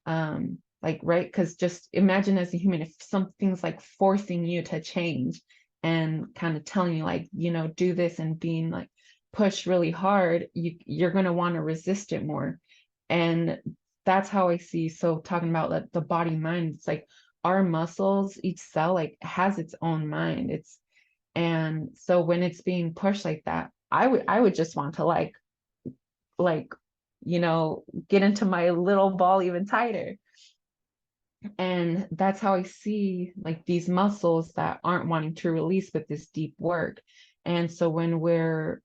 Like, right, because just imagine as a human, if something's like forcing you to change and kind of telling you like, do this, and being like pushed really hard, you're going to want to resist it more. And that's how I see, so talking about like the body mind, it's like our muscles, each cell like has its own mind. And so when it's being pushed like that, I would just want to like get into my little ball even tighter. And that's how I see like these muscles that aren't wanting to release with this deep work. And so when we're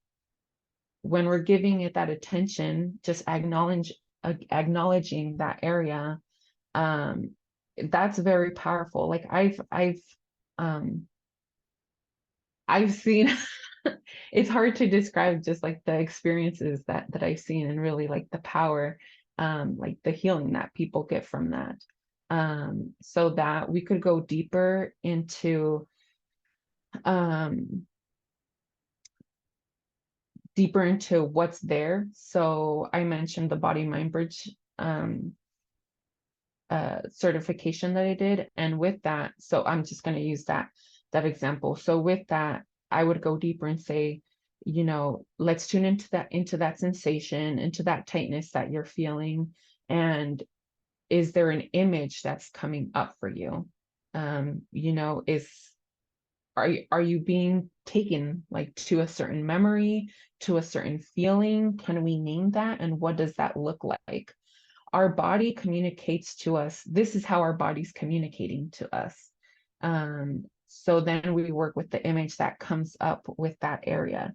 giving it that attention, just acknowledging that area, that's very powerful. Like I've seen it's hard to describe just like the experiences that I've seen, and really like the power, like the healing that people get from that. So that we could go deeper into what's there. So I mentioned the body mind bridge certification that I did, and with that, so I'm just going to use that example. So with that, I would go deeper and say, let's tune into that sensation, into that tightness that you're feeling, and is there an image that's coming up for you? are you being taken like to a certain memory, to a certain feeling? Can we name that? And what does that look like? Our body communicates to us. This is how our body's communicating to us. So then we work with the image that comes up with that area.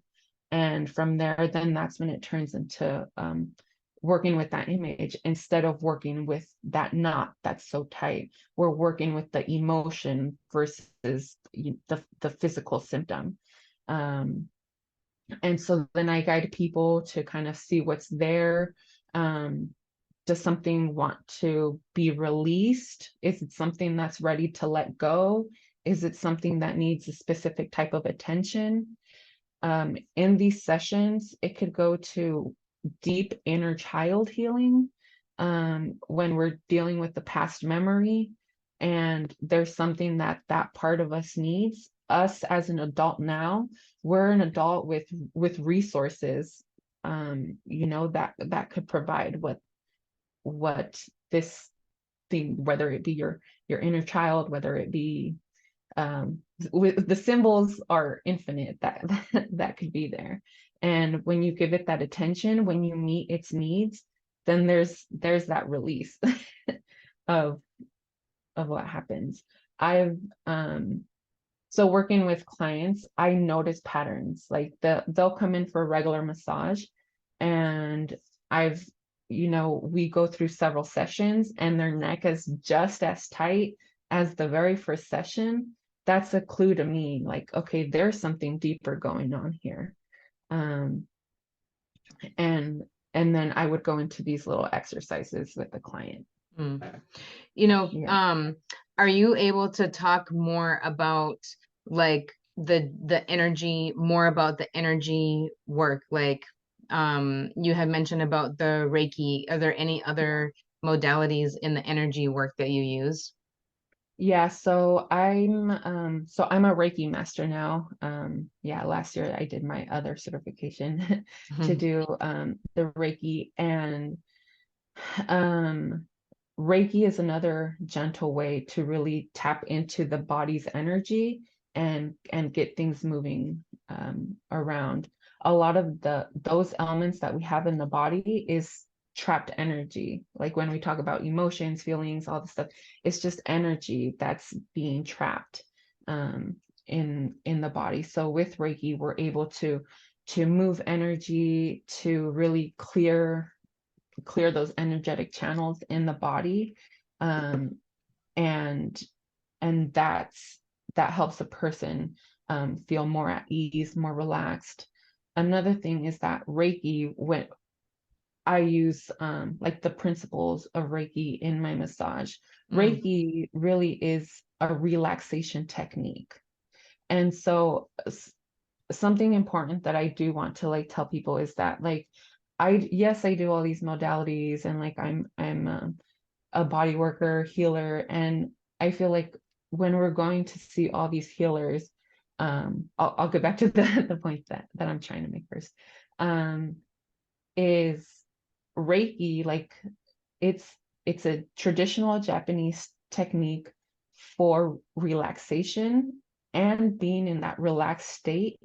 And from there, then that's when it turns into working with that image instead of working with that knot that's so tight. We're working with the emotion versus the physical symptom. And so then I guide people to kind of see what's there. Does something want to be released? Is it something that's ready to let go? Is it something that needs a specific type of attention? In these sessions, it could go to deep inner child healing when we're dealing with the past memory and there's something that that part of us needs. Us as an adult now, we're an adult with resources, that could provide what this thing, whether it be your inner child, whether it be with the symbols are infinite that could be there. And when you give it that attention, when you meet its needs, then there's that release of what happens. I've so working with clients, I notice patterns. Like they'll come in for a regular massage, and we go through several sessions and their neck is just as tight as the very first session. That's a clue to me, like, okay, there's something deeper going on here. And then I would go into these little exercises with the client. Are you able to talk more about like the energy, more about the energy work? Like you had mentioned about the Reiki. Are there any other modalities in the energy work that you use? Yeah, so I'm a Reiki master now. Last year I did my other certification to do the Reiki, and Reiki is another gentle way to really tap into the body's energy and get things moving around. A lot of those elements that we have in the body is trapped energy. Like when we talk about emotions, feelings, all the stuff, it's just energy that's being trapped in the body. So with Reiki, we're able to move energy, to really clear those energetic channels in the body, and that helps a person feel more at ease, more relaxed. Another thing is that Reiki, when I use like the principles of Reiki in my massage, Reiki really is a relaxation technique. And so something important that I do want to like tell people is that like I do all these modalities, and like I'm a body worker, healer, and I feel like when we're going to see all these healers, I'll go back to the point that I'm trying to make first, is Reiki, like it's a traditional Japanese technique for relaxation and being in that relaxed state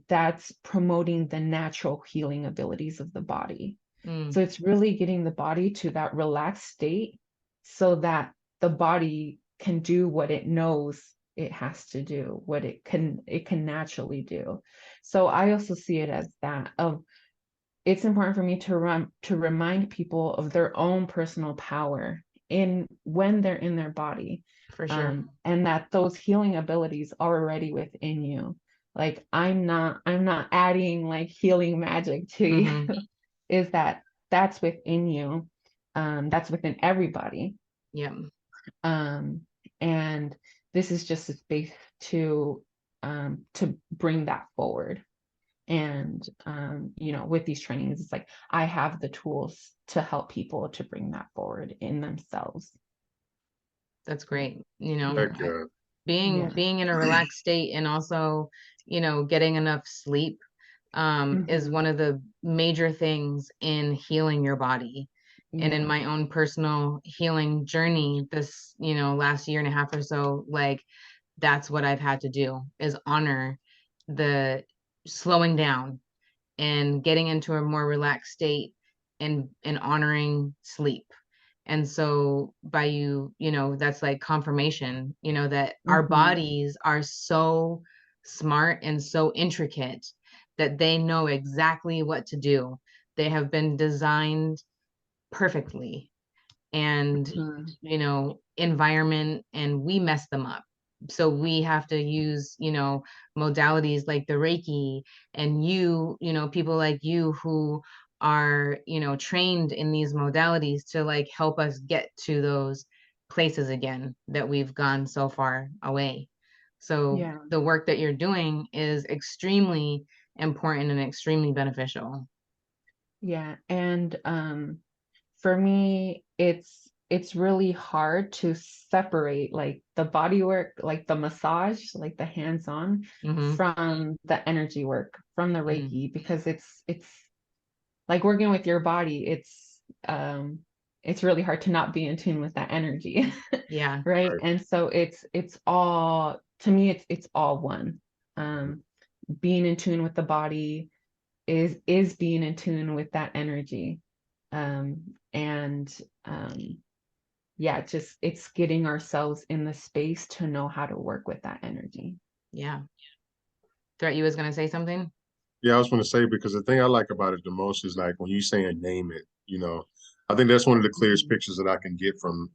that's promoting the natural healing abilities of the body. So it's really getting the body to that relaxed state so that the body can do what it knows it has to do, what it can naturally do. So I also see it as that of it's important for me to remind people of their own personal power when they're in their body. For sure. And that those healing abilities are already within you. Like I'm not adding like healing magic to you. Is that's within you. That's within everybody. Yeah. And this is just a space to bring that forward. And with these trainings, it's like I have the tools to help people to bring that forward in themselves. That's great. Being in a relaxed state, and also getting enough sleep is one of the major things in healing your body. And in my own personal healing journey, this last year and a half or so, like that's what I've had to do, is honor the slowing down and getting into a more relaxed state, and honoring sleep. And so by that's like confirmation, that our bodies are so smart and so intricate that they know exactly what to do. They have been designed perfectly. And environment, and we mess them up. So we have to use modalities like the Reiki, and people like you who are trained in these modalities to like help us get to those places again that we've gone so far away. So Yeah. the work that you're doing is extremely important and extremely beneficial. Yeah. And for me, it's really hard to separate like the body work, like the massage, like the hands-on, from the energy work, from the Reiki, because it's like working with your body. It's really hard to not be in tune with that energy. Yeah. Right. And so it's all, to me, it's all one. Being in tune with the body is being in tune with that energy. And yeah, just it's getting ourselves in the space to know how to work with that energy. Yeah. Threat, you was gonna say something? Yeah, I was going to say, because the thing I like about it the most is like when you saying name it, I think that's one of the clearest pictures that I can get from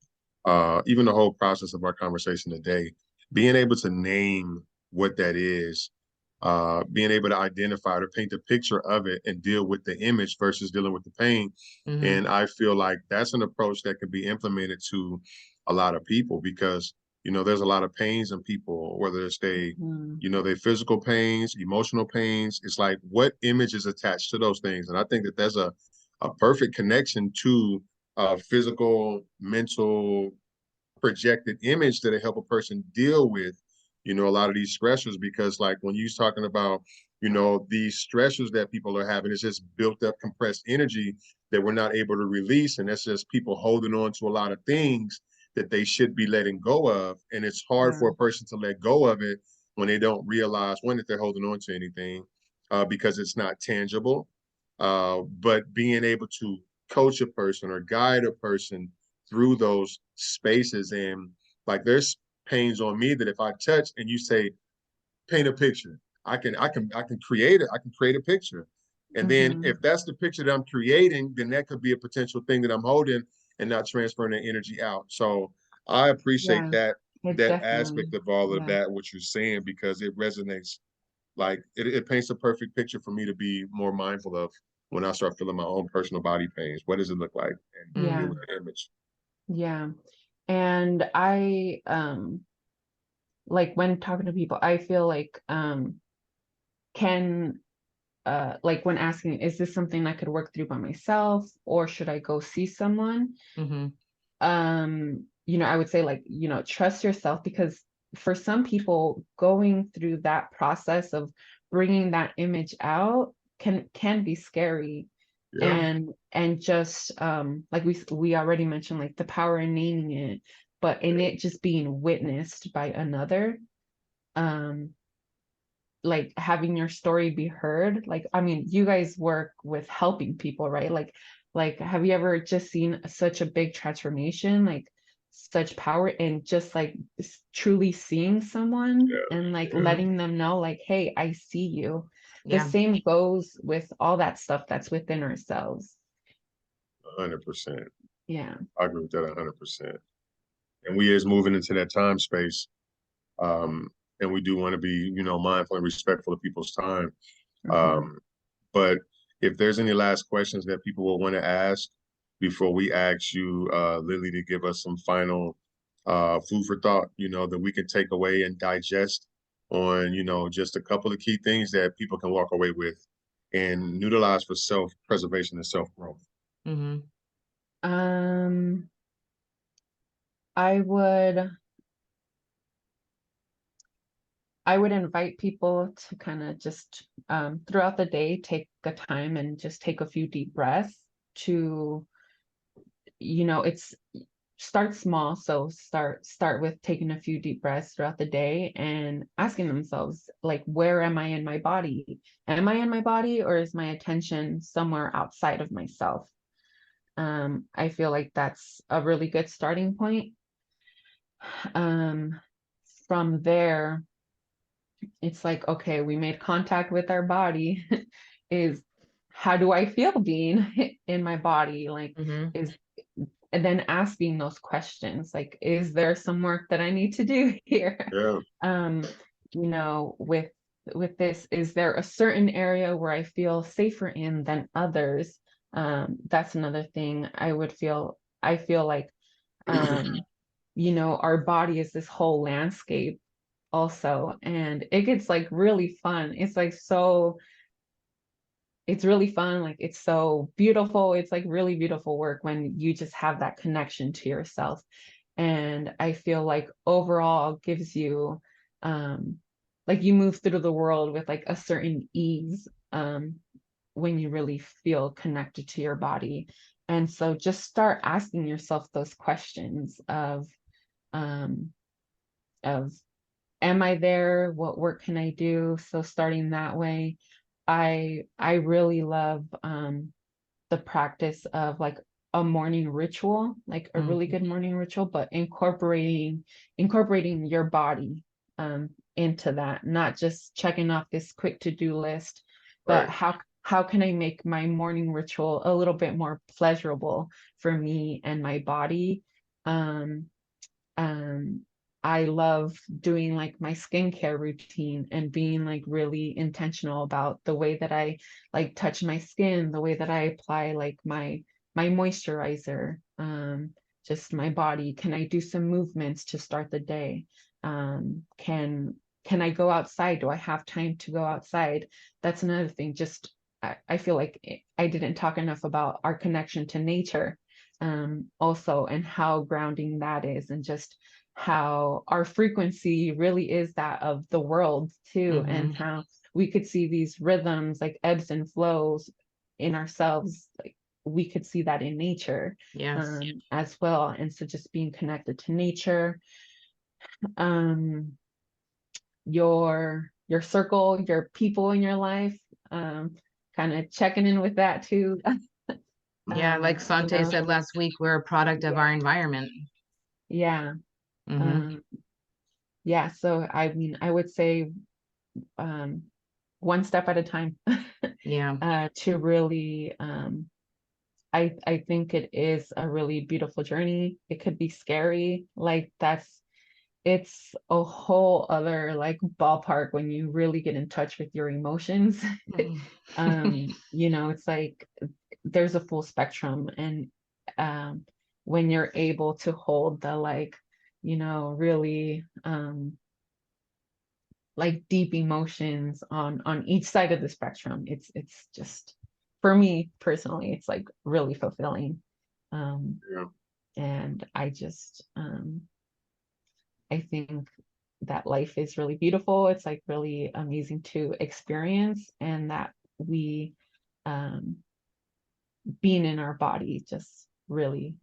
even the whole process of our conversation today. Being able to name what that is, being able to identify it or paint a picture of it and deal with the image versus dealing with the pain. And I feel like that's an approach that can be implemented to a lot of people, because there's a lot of pains in people, whether it's their physical pains, emotional pains. It's like, what image is attached to those things? And I think that there's a perfect connection to physical, mental, projected image that'll help a person deal with, a lot of these stressors. Because like when you're talking about, these stressors that people are having, it's just built up compressed energy that we're not able to release. And that's just people holding on to a lot of things that they should be letting go of. And it's hard for a person to let go of it when they don't realize, one, that they're holding on to anything, because it's not tangible. But being able to coach a person or guide a person through those spaces. And like, there's pains on me that if I touch and you say, paint a picture, I can create it. I can create a picture. And then if that's the picture that I'm creating, then that could be a potential thing that I'm holding and not transferring the energy out. So I appreciate that aspect of all of that, what you're saying, because it resonates. Like it paints a perfect picture for me to be more mindful of when I start feeling my own personal body pains. What does it look like? And deal with the image. Yeah. And I like when talking to people, I feel like can like when asking, is this something I could work through by myself, or should I go see someone? I would say, like, trust yourself, because for some people, going through that process of bringing that image out can be scary. And just like we already mentioned, like the power in naming it, but in it just being witnessed by another, like having your story be heard. Like, I mean, you guys work with helping people, right? Like have you ever just seen such a big transformation, like such power in just like truly seeing someone and like letting them know, like, hey, I see you. The same goes with all that stuff that's within ourselves. 100%. Yeah, I agree with that 100%. And we is moving into that time space. And we do want to be, mindful and respectful of people's time. But if there's any last questions that people will want to ask before we ask you, Lily, to give us some final food for thought, that we can take away and digest on, just a couple of key things that people can walk away with and utilize for self-preservation and self-growth. I would invite people to kind of just throughout the day, take a time and just take a few deep breaths to, it's start small. So start with taking a few deep breaths throughout the day and asking themselves, like, where am I in my body? Am I in my body, or is my attention somewhere outside of myself? I feel like that's a really good starting point. From there, it's like, okay, we made contact with our body. Is how do I feel being in my body? Like, is and then asking those questions, like, is there some work that I need to do here? Yeah. You know, with this, is there a certain area where I feel safer in than others? That's another thing. I feel like, you know, our body is this whole landscape also, and it gets like really fun. It's like it's really fun, like it's so beautiful. It's like really beautiful work when you just have that connection to yourself. And I feel like overall gives you like you move through the world with like a certain ease when you really feel connected to your body. And so just start asking yourself those questions um of am I there? What work can I do? So starting that way. I really love the practice of like a morning ritual, like a really good morning ritual, but incorporating your body into that, not just checking off this quick to-do list, but how can I make my morning ritual a little bit more pleasurable for me and my body? Um, um, I love doing like my skincare routine and being like really intentional about the way that I like touch my skin, the way that I apply like my moisturizer, just my body. Can I do some movements to start the day? Can I go outside? Do I have time to go outside? That's another thing. Just I feel like I didn't talk enough about our connection to nature, also, and how grounding that is, and just how our frequency really is that of the world too, and how we could see these rhythms like ebbs and flows in ourselves. Like we could see that in nature as well. And so just being connected to nature, um, your circle, your people in your life, kind of checking in with that too. Yeah, like Sante said last week, we're a product of our environment. Yeah. Yeah, so I mean, I would say one step at a time. To really I think it is a really beautiful journey. It could be scary. Like it's a whole other like ballpark when you really get in touch with your emotions. You know, it's like there's a full spectrum, and when you're able to hold the like, you know, really like deep emotions on each side of the spectrum, it's just, for me personally, it's like really fulfilling. And I just I think that life is really beautiful. It's like really amazing to experience, and that we being in our body just really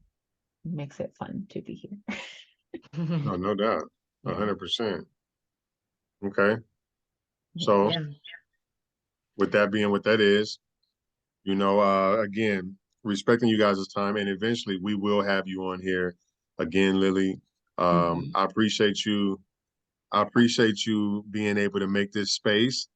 makes it fun to be here. Oh, no doubt. 100%. Okay. So with that being what that is, you know, again, respecting you guys' time, and eventually we will have you on here again, Lily. I appreciate you. I appreciate you being able to make this space.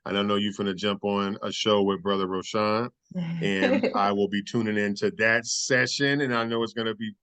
And I know you're going to jump on a show with Brother Roshan, and I will be tuning into that session. And I know it's going to be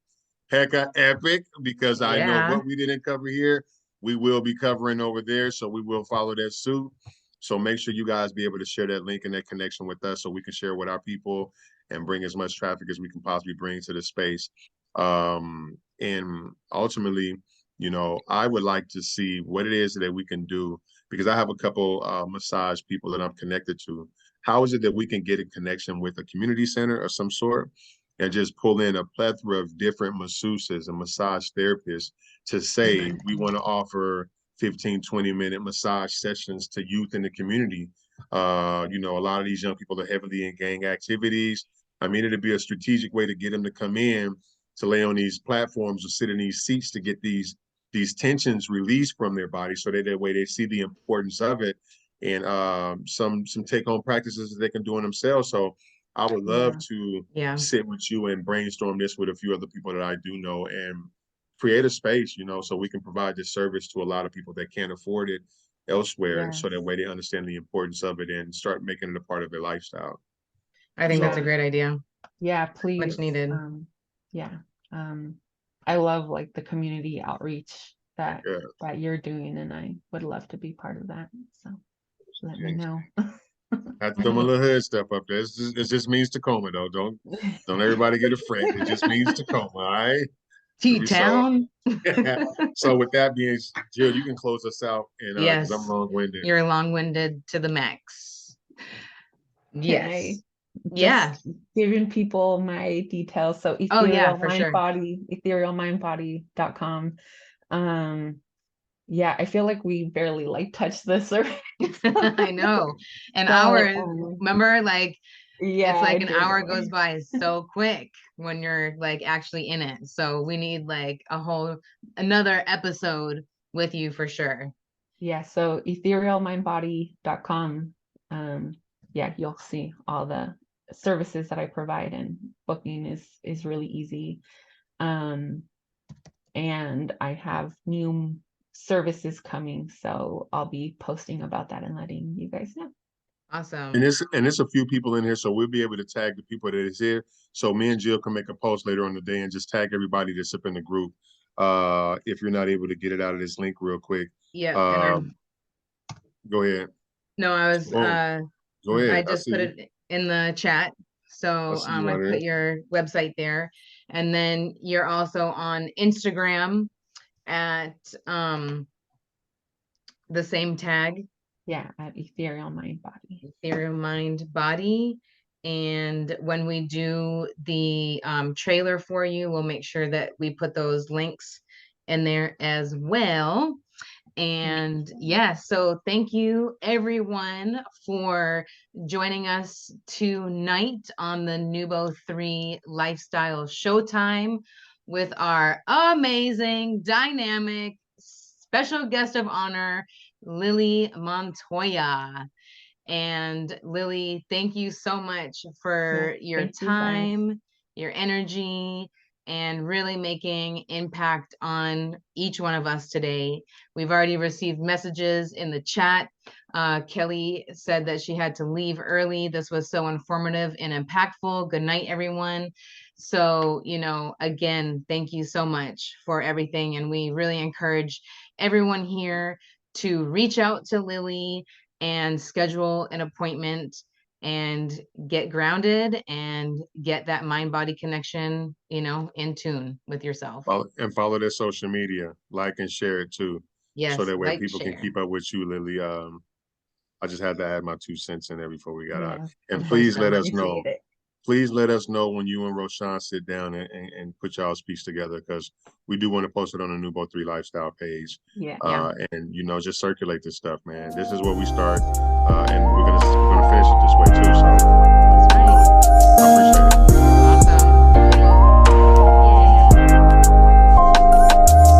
hecka epic, because I know what we didn't cover here, we will be covering over there. So we will follow that suit. So make sure you guys be able to share that link and that connection with us, so we can share with our people and bring as much traffic as we can possibly bring to the space. And ultimately, you know, I would like to see what it is that we can do, because I have a couple massage people that I'm connected to. How is it that we can get a connection with a community center of some sort, and just pull in a plethora of different masseuses and massage therapists to say, we want to offer 15, 20-minute massage sessions to youth in the community. You know, a lot of these young people are heavily in gang activities. I mean, it'd be a strategic way to get them to come in to lay on these platforms or sit in these seats to get these tensions released from their body, so that way they see the importance of it, and some take-home practices that they can do on themselves. So I would love to sit with you and brainstorm this with a few other people that I do know and create a space, so we can provide this service to a lot of people that can't afford it elsewhere, so that way they understand the importance of it and start making it a part of their lifestyle. I think that's a great idea. Yeah, please. Much needed. I love like the community outreach that you're doing, and I would love to be part of that. So let me know. I have to throw my little hood stuff up there. It just means Tacoma, though. Don't everybody get afraid. It just means Tacoma, all right? T-Town. So with that being, Jill, you can close us out, and yes, because I'm long-winded. You're long-winded to the max. Yes. Just giving people my details. So etherealmindbody.com. I feel like we barely like touched this already. I know. An hour, remember, like it's like an hour goes by so quick when you're like actually in it. So we need like another episode with you for sure. So etherealmindbody.com. You'll see all the services that I provide, and booking is really easy. And I have new services coming, so I'll be posting about that and letting you guys know. Awesome. And it's a few people in here, so we'll be able to tag the people that is here. So me and Jill can make a post later on the day and just tag everybody that's up in the group. If you're not able to get it out of this link real quick. Go ahead. No, I was go ahead. I just put it in the chat. So I put your website there. And then you're also on Instagram at the same tag. At Ethereal Mind Body. Ethereal Mind Body. And when we do the trailer for you, we'll make sure that we put those links in there as well. And so thank you everyone for joining us tonight on the Nubo 3 Lifestyle Showtime with our amazing, dynamic, special guest of honor, Lily Montoya. And Lily, thank you so much for your time, your energy, and really making impact on each one of us today. We've already received messages in the chat. Kelly said that she had to leave early. This was so informative and impactful. Good night, everyone. So, again, thank you so much for everything. And we really encourage everyone here to reach out to Lily and schedule an appointment and get grounded and get that mind-body connection, in tune with yourself. And follow their social media, like and share it too. Yes, so that way people can keep up with you, Lily. I just had to add my 2 cents in there before we got out. And please let us know. Please let us know when you and Roshan sit down and put y'all's piece together, because we do want to post it on the Nubo 3 Lifestyle page. And just circulate this stuff, man. This is where we start, and we're gonna finish it this way too. So that's right. I appreciate it.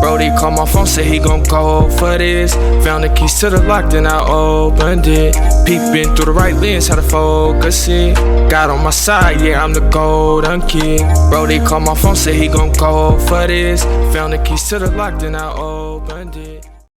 Brody called my phone, said he gon' go for this. Found the keys to the lock, then I opened it. Peeping through the right lens, how to focus it. Got on my side, I'm the golden kid. Brody called my phone, said he gon' go for this. Found the keys to the lock, then I opened it.